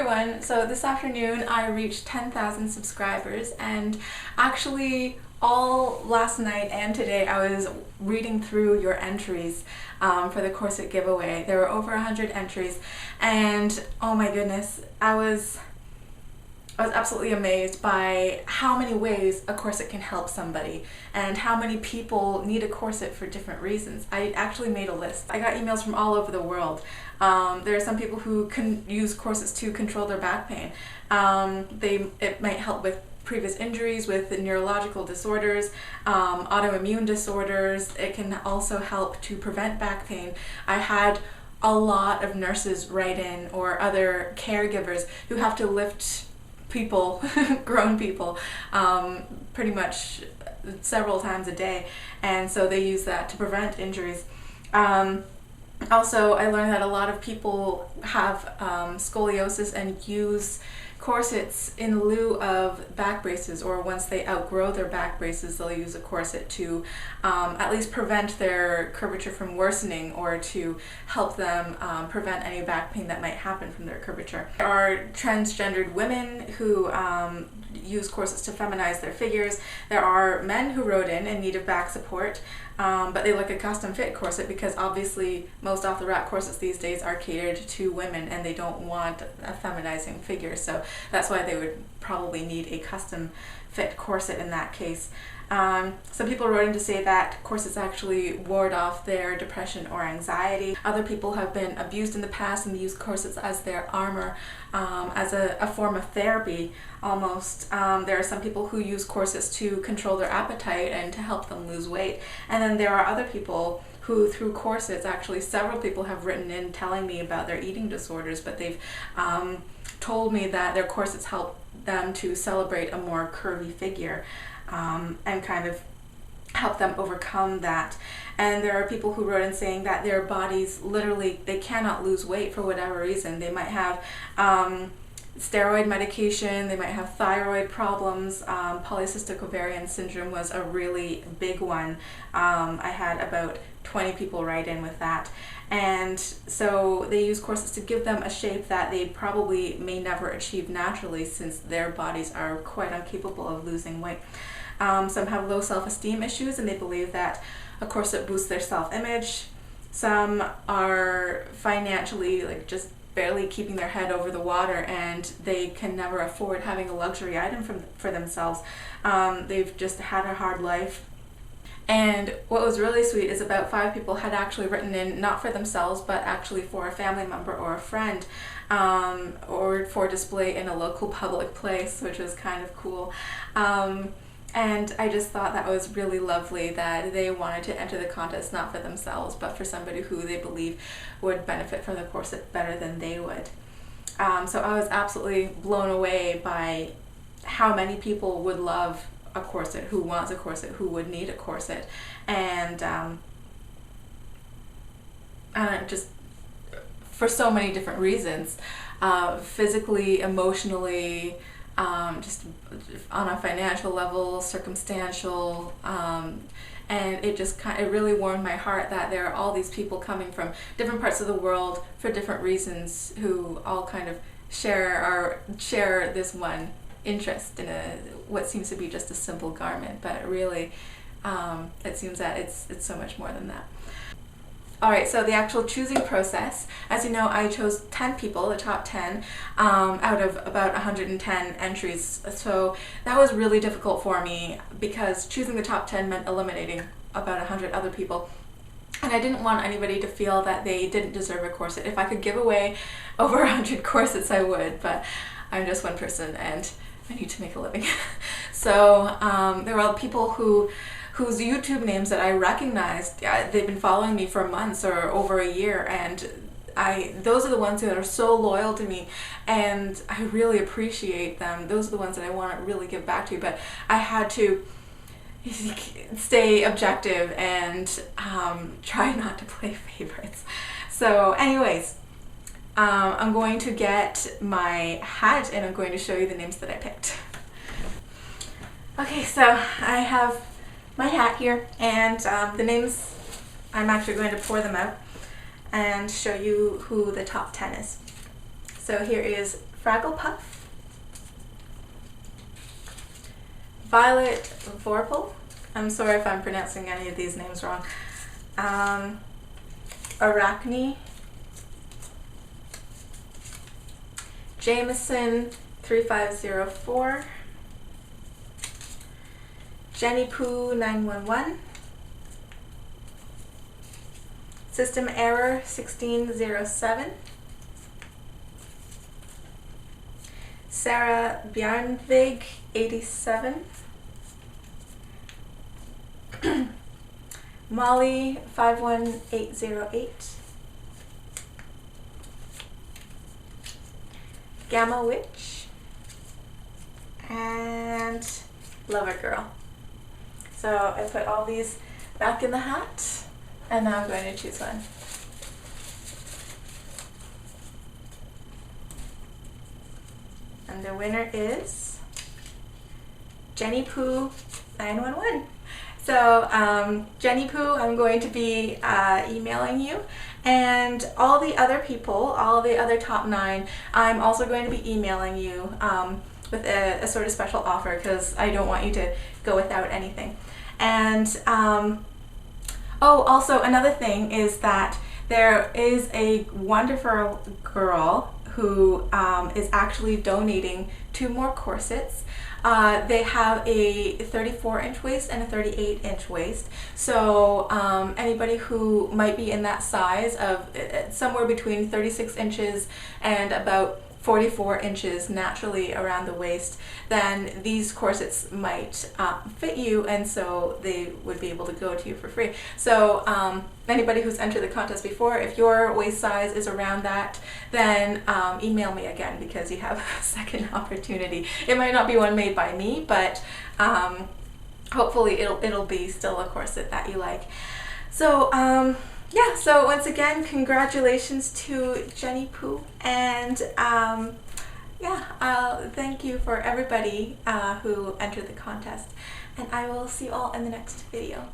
everyone! So this afternoon I reached 10,000 subscribers, and actually all last night and today I was reading through your entries for the corset giveaway. There were over 100 entries, and oh my goodness, I was absolutely amazed by how many ways a corset can help somebody and how many people need a corset for different reasons. I actually made a list. I got emails from all over the world. There are some people who can use corsets to control their back pain. It might help with previous injuries, with neurological disorders, autoimmune disorders. It can also help to prevent back pain. I had a lot of nurses write in, or other caregivers who have to lift people, grown people, pretty much several times a day, and so they use that to prevent injuries. Also, I learned that a lot of people have scoliosis and use corsets in lieu of back braces, or once they outgrow their back braces, they'll use a corset to at least prevent their curvature from worsening, or to help them prevent any back pain that might happen from their curvature. There are transgendered women who use corsets to feminize their figures. There are men who wrote in need of back support, but they like a custom fit corset, because obviously most off-the-rack corsets these days are catered to women and they don't want a feminizing figure, so that's why they would probably need a custom fit corset in that case. Some people wrote in to say that corsets actually ward off their depression or anxiety. Other people have been abused in the past and use corsets as their armor, as a form of therapy almost. There are some people who use corsets to control their appetite and to help them lose weight. And then there are other people who, through corsets, actually several people have written in telling me about their eating disorders, but they've told me that their corsets help them to celebrate a more curvy figure, and kind of help them overcome that. And there are people who wrote in saying that their bodies literally, they cannot lose weight for whatever reason. They might have steroid medication, they might have thyroid problems. Polycystic ovarian syndrome was a really big one. I had about 20 people write in with that. And so they use corsets to give them a shape that they probably may never achieve naturally, since their bodies are quite incapable of losing weight. Some have low self-esteem issues, and they believe that a corset boosts their self-image. Some are financially just barely keeping their head over the water, and they can never afford having a luxury item for themselves. They've just had a hard life. And what was really sweet is about 5 people had actually written in, not for themselves, but actually for a family member or a friend, or for display in a local public place, which was kind of cool. And I just thought that was really lovely that they wanted to enter the contest not for themselves, but for somebody who they believe would benefit from the corset better than they would. So I was absolutely blown away by how many people would love a corset, who wants a corset, who would need a corset, and just for so many different reasons, physically, emotionally, just on a financial level, circumstantial, and it really warmed my heart that there are all these people coming from different parts of the world for different reasons, who all kind of share this one interest in what seems to be just a simple garment, but really it seems that it's so much more than that. Alright, so the actual choosing process, as you know, I chose 10 people, the top 10, out of about 110 entries, so that was really difficult for me, because choosing the top 10 meant eliminating about 100 other people. And I didn't want anybody to feel that they didn't deserve a corset. If I could give away over 100 corsets, I would, but I'm just one person and I need to make a living. So there were people whose YouTube names that I recognized. They've been following me for months or over a year, and those are the ones that are so loyal to me, and I really appreciate them. Those are the ones that I want to really give back to, but I had to stay objective and try not to play favorites. So anyways, I'm going to get my hat and I'm going to show you the names that I picked. Okay, so I have my hat here, and the names, I'm actually going to pour them out and show you who the top 10 is. So here is Fraggle Puff, Violet Vorpal, I'm sorry if I'm pronouncing any of these names wrong, Arachne, Jameson 3504, Jenny Poo 911, System Error 1607, Sarah Bjarnvig 87, Molly 51808, Gamma Witch, and Lover Girl. So I put all these back in the hat, and now I'm going to choose one. And the winner is Jenny Poo 911. So Jenny Poo, I'm going to be emailing you, and all the other people, all the other top 9, I'm also going to be emailing you with a sort of special offer, because I don't want you to go without anything. And oh, also another thing is that there is a wonderful girl who is actually donating 2 more corsets. They have a 34-inch waist and a 38-inch waist. So anybody who might be in that size of somewhere between 36 inches and about 44 inches naturally around the waist, then these corsets might fit you, and so they would be able to go to you for free. So anybody who's entered the contest before, if your waist size is around that, then email me again, because you have a second opportunity. It might not be one made by me, but hopefully it'll be still a corset that you like. So yeah, so once again, congratulations to Jenny Poo, and yeah, thank you for everybody who entered the contest, and I will see you all in the next video.